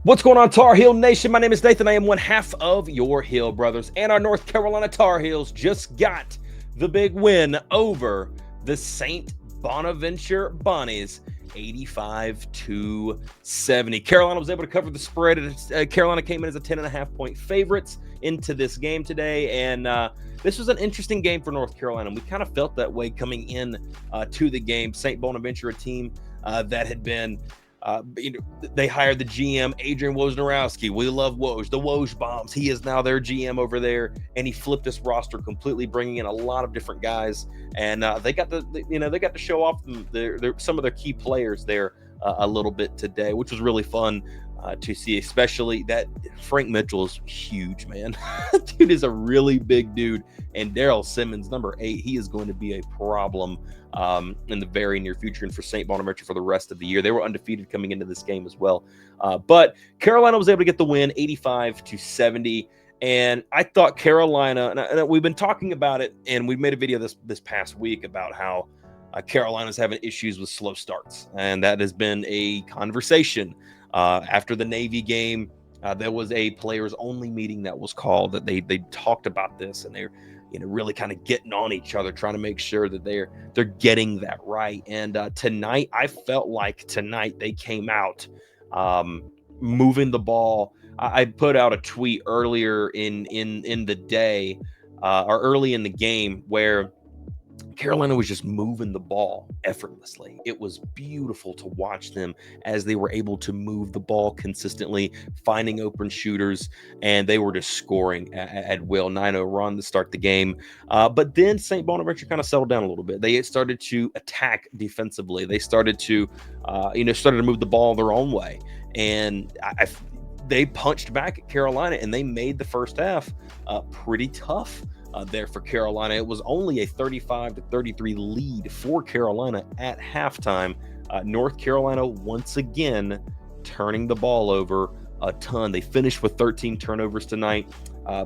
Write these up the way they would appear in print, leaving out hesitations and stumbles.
What's going on, Tar Heel Nation? My name is Nathan. I am one half of your Hill Brothers, and our North Carolina Tar Heels just got the big win over the St. Bonaventure Bonnies, 85-70. Carolina was able to cover the spread. Carolina came in as a 10.5-point favorites into this game today, and this was an interesting game for North Carolina. We kind of felt that way coming in to the game. St. Bonaventure, a team that had been they hired the GM, Adrian Wojnarowski. We love Woj, the Woj bombs. He is now their GM over there, and he flipped this roster completely, bringing in a lot of different guys. And they got to show off some of their key players there a little bit today, which was really fun to see. Especially that Frank Mitchell is huge, man. Dude is a really big dude, and Daryl Simmons, number 8, he is going to be a problem in the very near future, and for St. Bonaventure for the rest of the year. They were undefeated coming into this game as well. But Carolina was able to get the win, 85-70. And I thought Carolina, and we've been talking about it, and we made a video this past week about how Carolina's having issues with slow starts. And that has been a conversation. After the Navy game, there was a players only meeting that was called, that they talked about this, and they're really kind of getting on each other, trying to make sure that they're getting that right. And tonight, I felt like tonight they came out moving the ball. I put out a tweet earlier in the day, or early in the game, where Carolina was just moving the ball effortlessly. It was beautiful to watch them as they were able to move the ball consistently, finding open shooters, and they were just scoring at will. 9-0 run to start the game. But then St. Bonaventure kind of settled down a little bit. They started to attack defensively. They started to, move the ball their own way. And they punched back at Carolina, and they made the first half pretty tough. There for Carolina. It was only a 35-33 lead for Carolina at halftime. North Carolina once again turning the ball over a ton. They finished with 13 turnovers tonight.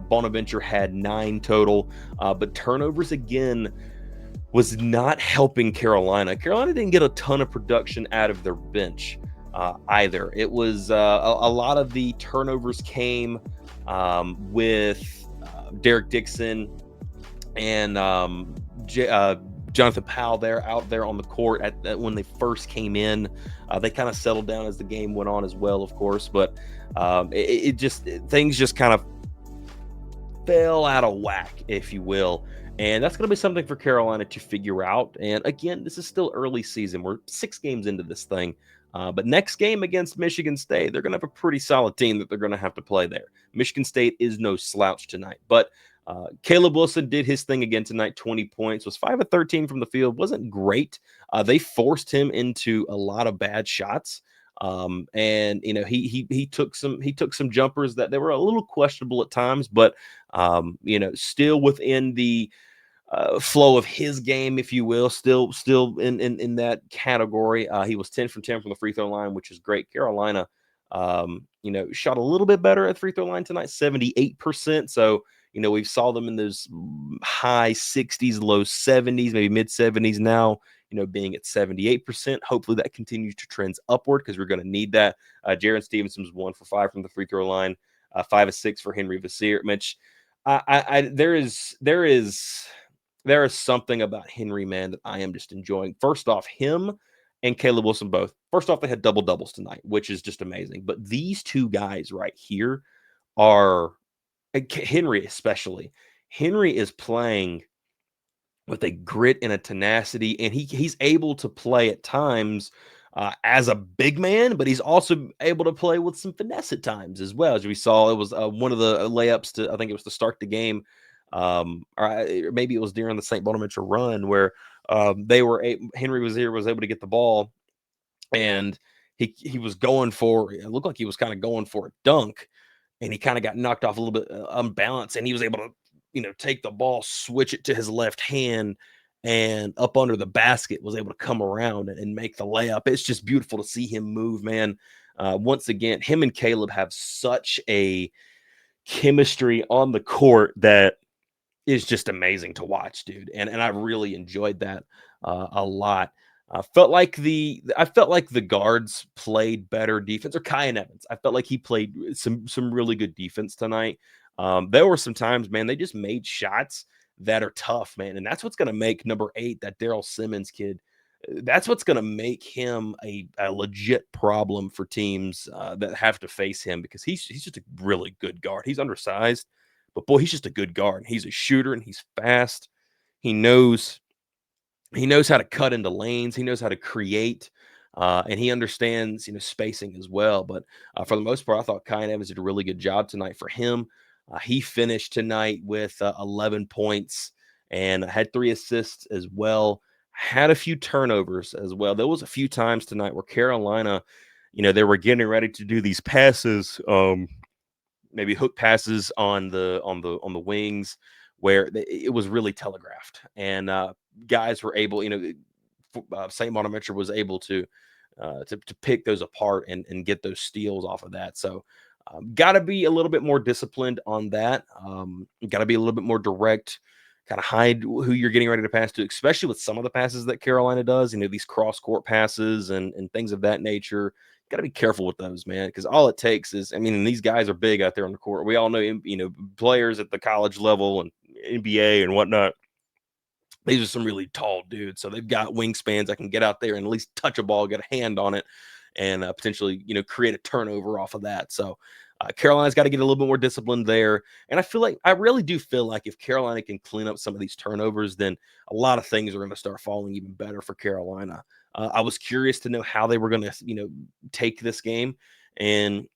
Bonaventure had 9 total, but turnovers again was not helping Carolina. Carolina didn't get a ton of production out of their bench either. It was a lot of the turnovers came with Derek Dixon and Jonathan Powell out there on the court when they first came in. They kind of settled down as the game went on as well, of course, but things just kind of fell out of whack, if you will. And that's going to be something for Carolina to figure out. And again, this is still early season. We're 6 games into this thing. But next game against Michigan State, they're going to have a pretty solid team that they're going to have to play there. Michigan State is no slouch tonight. But Caleb Wilson did his thing again tonight, 20 points, was 5 of 13 from the field. Wasn't great. They forced him into a lot of bad shots. And he took some jumpers that they were a little questionable at times, but still within the flow of his game, if you will, still in that category. He was 10 from 10 from the free throw line, which is great. Carolina, shot a little bit better at free throw line tonight, 78%. So, we saw them in those high 60s, low 70s, maybe mid 70s now, being at 78%. Hopefully that continues to trend upward, because we're going to need that. Jaron Stevenson was 1 for 5 from the free throw line, 5 of 6 for Henry Vassir. Mitch, there is something about Henry, man, that I am just enjoying. First off, him and Caleb Wilson both. First off, they had double doubles tonight, which is just amazing. But these two guys right here are, Henry especially. Henry is playing with a grit and a tenacity, and he's able to play at times as a big man, but he's also able to play with some finesse at times as well. As we saw, it was one of the layups I think it was to start the game. Or maybe it was during the St. Bonaventure run where Henry was able to get the ball, and he was going for, it looked like he was kind of going for a dunk, and he kind of got knocked off a little bit unbalanced, and he was able to take the ball, switch it to his left hand, and up under the basket was able to come around and make the layup. It's just beautiful to see him move, man. Once again, him and Caleb have such a chemistry on the court that is just amazing to watch, dude. And I really enjoyed that a lot. I felt like the guards played better defense, or Kyan Evans. I felt like he played some really good defense tonight. There were some times, man, they just made shots that are tough, man, and that's what's going to make number 8, that Daryl Simmons kid. That's what's going to make him a legit problem for teams that have to face him, because he's just a really good guard. He's undersized, but boy, he's just a good guard. He's a shooter and he's fast. He knows he knows how to cut into lanes. He knows how to create, and he understands, spacing as well. But for the most part, I thought Kyan Evans did a really good job tonight for him. He finished tonight with 11 points and had 3 assists as well. Had a few turnovers as well. There was a few times tonight where Carolina, they were getting ready to do these passes. Maybe hook passes on the wings, where it was really telegraphed, and guys were able, Saint Bonaventure was able to pick those apart and get those steals off of that. So got to be a little bit more disciplined on that. Got to be a little bit more direct, kind of hide who you're getting ready to pass to, especially with some of the passes that Carolina does, these cross court passes and things of that nature. Got to be careful with those, man, because all it takes is, and these guys are big out there on the court. We all know, players at the college level and NBA and whatnot. These are some really tall dudes, so they've got wingspans that can get out there and at least touch a ball, get a hand on it, and potentially, create a turnover off of that. So Carolina's got to get a little bit more disciplined there. And I really do feel like if Carolina can clean up some of these turnovers, then a lot of things are going to start falling even better for Carolina. I was curious to know how they were going to, take this game. And,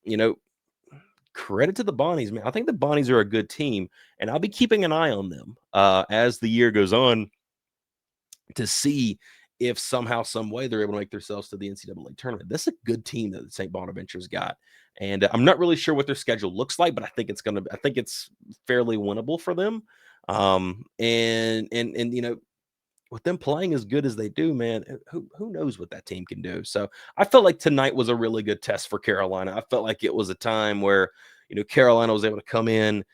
credit to the Bonnies, man. I think the Bonnies are a good team, and I'll be keeping an eye on them as the year goes on, to see if somehow, some way, they're able to make themselves to the NCAA tournament. This is a good team that St. Bonaventure's got, and I'm not really sure what their schedule looks like, but I think it's fairly winnable for them. And with them playing as good as they do, man, who knows what that team can do? So I felt like tonight was a really good test for Carolina. I felt like it was a time where Carolina was able to come in,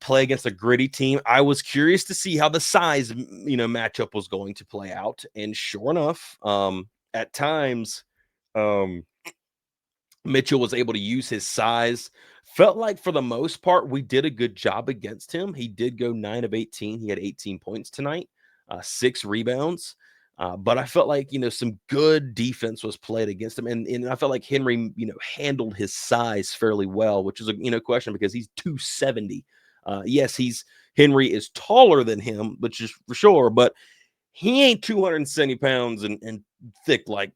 play against a gritty team. I was curious to see how the size, matchup was going to play out. And sure enough, at times, um, Mitchell was able to use his size. Felt like for the most part, we did a good job against him. He did go 9 of 18. He had 18 points tonight, 6 rebounds. But I felt like, some good defense was played against him. And I felt like Henry, handled his size fairly well, which is a, question, because he's 270. Yes, Henry is taller than him, which is for sure, but he ain't 270 pounds and thick like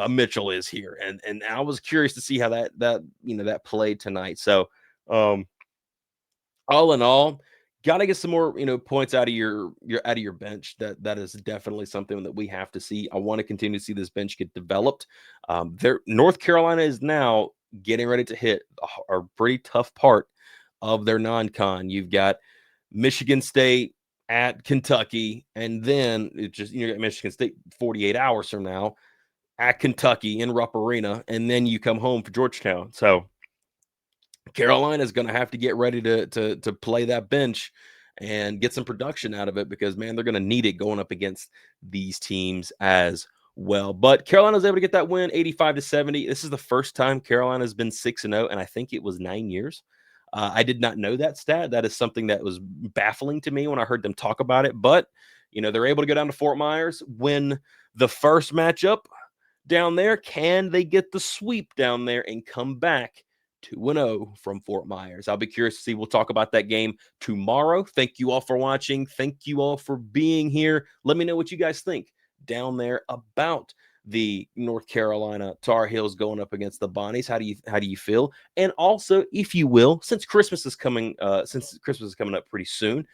Mitchell is here. And I was curious to see how that played tonight. So all in all, got to get some more points out of your bench. That is definitely something that we have to see. I want to continue to see this bench get developed. North Carolina is now getting ready to hit a pretty tough part of their non-con. You've got Michigan State at Kentucky, and then it just got Michigan State 48 hours from now at Kentucky in Rupp Arena, and then you come home for Georgetown. So Carolina is going to have to get ready to play that bench and get some production out of it, because man, they're going to need it going up against these teams as well. But Carolina's able to get that win, 85-70. This is the first time Carolina's been 6-0, and I think it was 9 years. I did not know that stat. That is something that was baffling to me when I heard them talk about it. But they're able to go down to Fort Myers, win the first matchup down there. Can they get the sweep down there and come back 2-0 from Fort Myers? I'll be curious to see. We'll talk about that game tomorrow. Thank you all for watching. Thank you all for being here. Let me know what you guys think down there about the North Carolina Tar Heels going up against the Bonnies. How do you feel? And also, if you will, since Christmas is coming up pretty soon,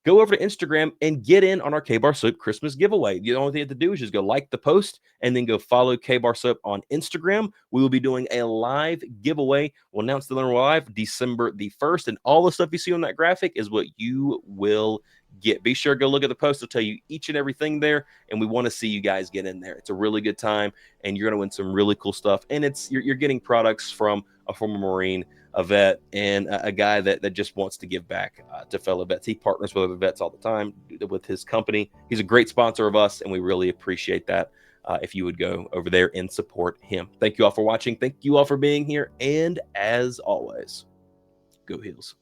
go over to Instagram and get in on our K-Bar Soap Christmas giveaway. The only thing you have to do is just go like the post and then go follow K-Bar Soap on Instagram. We will be doing a live giveaway. We'll announce the winner live December the 1st, and all the stuff you see on that graphic is what you will get. Be sure to go look at the post. It'll tell you each and everything there, and we want to see you guys get in there. It's a really good time, and you're going to win some really cool stuff. And you're getting products from a former Marine, a vet, and a guy that just wants to give back to fellow vets. He partners with other vets all the time with his company. He's a great sponsor of us, and we really appreciate that. if you would go over there and support him. Thank you all for watching. Thank you all for being here. And as always, go Heels.